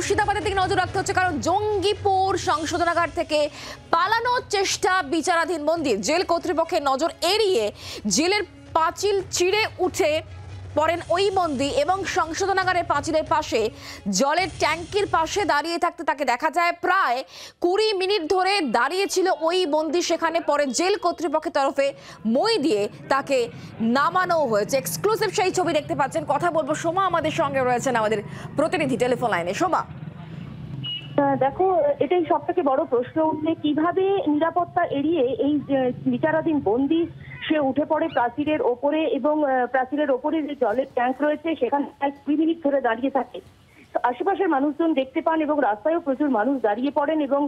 মুর্শিদাবাদের দিকে নজর রাখতে হচ্ছে, কারণ জঙ্গিপুর সংশোধনাগার থেকে পালানোর চেষ্টা বিচারাধীন বন্দী। জেল কর্তৃপক্ষের নজর এড়িয়ে জেলের পাঁচিল চিড়ে উঠে পড়েন ওই বন্দী এবং সংশোধনাগারের পাঁচিলের পাশে জলের ট্যাঙ্কির পাশে দাঁড়িয়ে থাকতে তাকে দেখা যায়। প্রায় 20 মিনিট ধরে দাঁড়িয়েছিল ওই বন্দী সেখানে। পরে জেল কর্তৃপক্ষের তরফে মই দিয়ে তাকে নামানো হয়েছে। এক্সক্লুসিভ সেই ছবি দেখতে পাচ্ছেন। কথা বলবো, সোমা আমাদের সঙ্গে রয়েছেন, আমাদের প্রতিনিধি টেলিফোন লাইনে। সোমা, দেখো, এটাই সব থেকে বড় প্রশ্ন উঠছে, কিভাবে নিরাপত্তা এড়িয়ে এই বিচারাধীন বন্দী সে উঠে পড়ে প্রাচীরের ওপরে, এবং প্রাচীরের ওপরে যে জলের ট্যাঙ্ক রয়েছে সেখানে 20 মিনিট ধরে দাঁড়িয়ে থাকে। আশেপাশের মানুষজন দেখতে পান এবং রাস্তায়ও প্রচুর মানুষ দাঁড়িয়ে পড়েন, এবং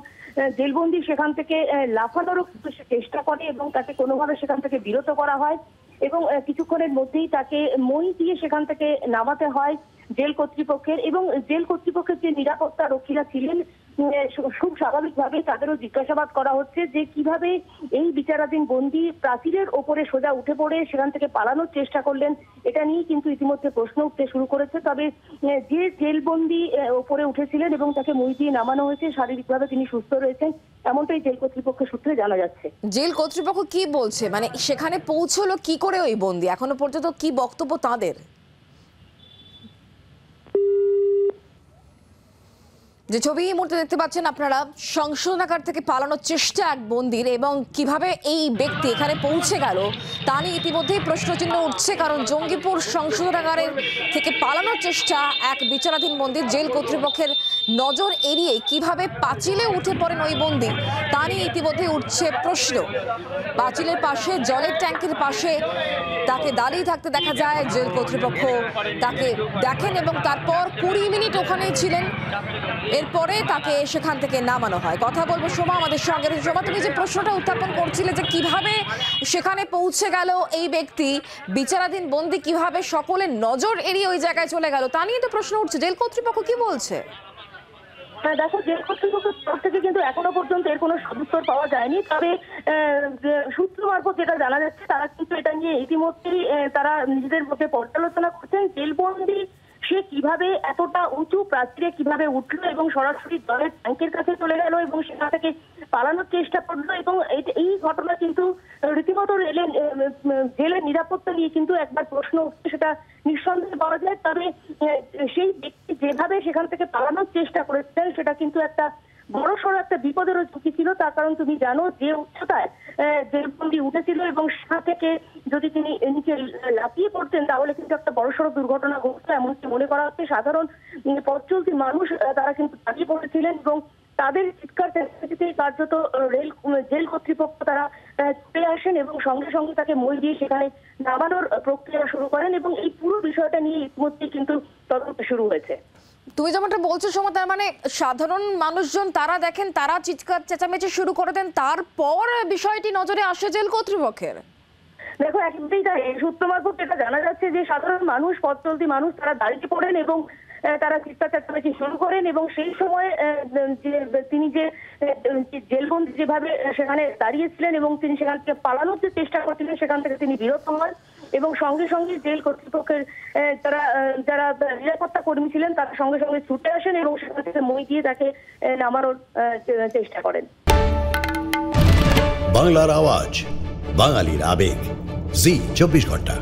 জেলবন্দি সেখান থেকে লাফানোরও চেষ্টা করে এবং তাকে কোনোভাবে সেখান থেকে বিরত করা হয়, এবং কিছুক্ষণের মধ্যেই তাকে মই দিয়ে সেখান থেকে নামাতে হয় জেল কর্তৃপক্ষের। এবং জেল কর্তৃপক্ষের যে নিরাপত্তা রক্ষীরা ছিলেন, খুব স্বাভাবিকভাবে তাদেরও জিজ্ঞাসাবাদ করা হচ্ছে যে কিভাবে এই বিচারাধীন বন্দী প্রাচীরের ওপরে সোজা উঠে পড়ে সেখান থেকে পালানোর চেষ্টা করলেন। এটা নিয়ে কিন্তু ইতিমধ্যে প্রশ্ন উঠতে শুরু করেছে। তবে যে জেলবন্দি ওপরে উঠেছিলেন এবং তাকে মই দিয়ে নামানো হয়েছে, শারীরিকভাবে তিনি সুস্থ রয়েছেন, এমনটাই জেল কর্তৃপক্ষের সূত্রে জানা যাচ্ছে। জেল কর্তৃপক্ষ কি বলছে, মানে সেখানে পৌঁছলো কি করে ওই বন্দী, এখনো পর্যন্ত কি বক্তব্য তাদের? যে ছবি এই মুহূর্তে দেখতে পাচ্ছেন আপনারা, সংশোধনাগার থেকে পালানোর চেষ্টা এক বন্দির, এবং কিভাবে এই ব্যক্তি এখানে পৌঁছে গেল তা নিয়ে ইতিমধ্যেই প্রশ্নচিহ্ন উঠছে। কারণ জঙ্গিপুর সংশোধনাগারের থেকে পালানোর চেষ্টা এক বিচারাধীন বন্দির, জেল কর্তৃপক্ষের নজর এড়িয়ে কিভাবে পাঁচিলে উঠে পড়েন ওই বন্দি তা নিয়ে ইতিমধ্যেই উঠছে প্রশ্ন। পাঁচিলের পাশে জলের ট্যাঙ্কের পাশে তাকে দাঁড়িয়ে থাকতে দেখা যায়। জেল কর্তৃপক্ষ তাকে দেখেন এবং তারপর 20 মিনিট ওখানেই ছিলেন। এরপরে তাকে সেখান থেকে নামানো হয়। কথা বলবো সোমা আমাদের সঙ্গে। সোমা, তুমি যে প্রশ্নটা উত্থাপন করছিলে যে কিভাবে সেখানে পৌঁছে গেল এই ব্যক্তি, বিচারাধীন বন্দী কিভাবে সকলের নজর এড়িয়ে ওই জায়গায় চলে গেল, তা নিয়ে তো প্রশ্ন উঠছে। জেল কর্তৃপক্ষ কি বলছে? দেখো, জেল কর্তৃপক্ষের তরফ থেকে কিন্তু এখনো পর্যন্ত এর কোনো সদুত্তর পাওয়া যায়নি। তবে সূত্র মারফত যেটা জানা যাচ্ছে, তারা কিন্তু এটা নিয়ে ইতিমধ্যেই তারা নিজেদের মধ্যে পর্যালোচনা করছেন। জেলবন্দি সে কিভাবে এতটা উঁচু প্রাচীরে কিভাবে উঠলো এবং সরাসরি জলের ট্যাঙ্কের কাছে চলে গেল এবং সেখান থেকে পালানোর চেষ্টা করলো, এবং এই ঘটনা কিন্তু রীতিমতো জেলের নিরাপত্তা নিয়ে কিন্তু একবার প্রশ্ন উঠছে, সেটা নিঃসন্দেহে পাওয়া যায়। তবে সেই ব্যক্তি যেভাবে সেখান থেকে পালানোর চেষ্টা করেছিলেন সেটা কিন্তু একটা বড়সড় একটা বিপদেরও ঝুঁকি ছিল। তার কারণ তুমি জানো যে উচ্চতায় জেলবন্দি উঠেছিল, এবং সেখান থেকে যদি তিনি নিচে লাফিয়ে পড়তেন তাহলে কিন্তু একটা বড়সড় দুর্ঘটনা ঘটতো, এমনকি মনে করা হচ্ছে। সাধারণ পথ চলতি মানুষ তারা কিন্তু দাঁড়িয়ে পড়েছিলেন, এবং তাদের চিৎকার চেঁচামেচিতেই কার্যত জেল কর্তৃপক্ষ তারা চলে আসেন এবং সঙ্গে সঙ্গে তাকে মই দিয়ে সেখানে নামানোর প্রক্রিয়া শুরু করেন, এবং এই পুরো বিষয়টা নিয়ে ইতিমধ্যেই কিন্তু তদন্ত শুরু হয়েছে। তুমি যেমনটা বলছো সোমা, তার মানে সাধারণ মানুষজন তারা দেখেন, তারা চিৎকার চেঁচামেচি শুরু করে দেন, তারপর বিষয়টি নজরে আসে জেল কর্তৃপক্ষের। দেখো, একেবারেই তাই। সূত্র মারফত যেটা জানা যাচ্ছে যে সাধারণ মানুষ, পথ চলতি মানুষ তারা দাঁড়িয়ে পড়েন এবং তারা চিৎকার চেঁচামেচি শুরু করেন, এবং সেই সময় তিনি যে জেলবন্দি যেভাবে সেখানে দাঁড়িয়েছিলেন এবং তিনি সেখান থেকে পালানোর যে চেষ্টা করছিলেন সেখান থেকে তিনি বিরত হন, এবং সঙ্গে সঙ্গে জেল কর্তৃপক্ষের যারা নিরাপত্তা কর্মী ছিলেন তারা সঙ্গে সঙ্গে ছুটে আসেন এবং সেখান থেকে মই দিয়ে তাকে নামানোর চেষ্টা করেন। বাংলার আওয়াজ, বাঙালির আবেগ, জি 24 ঘন্টা।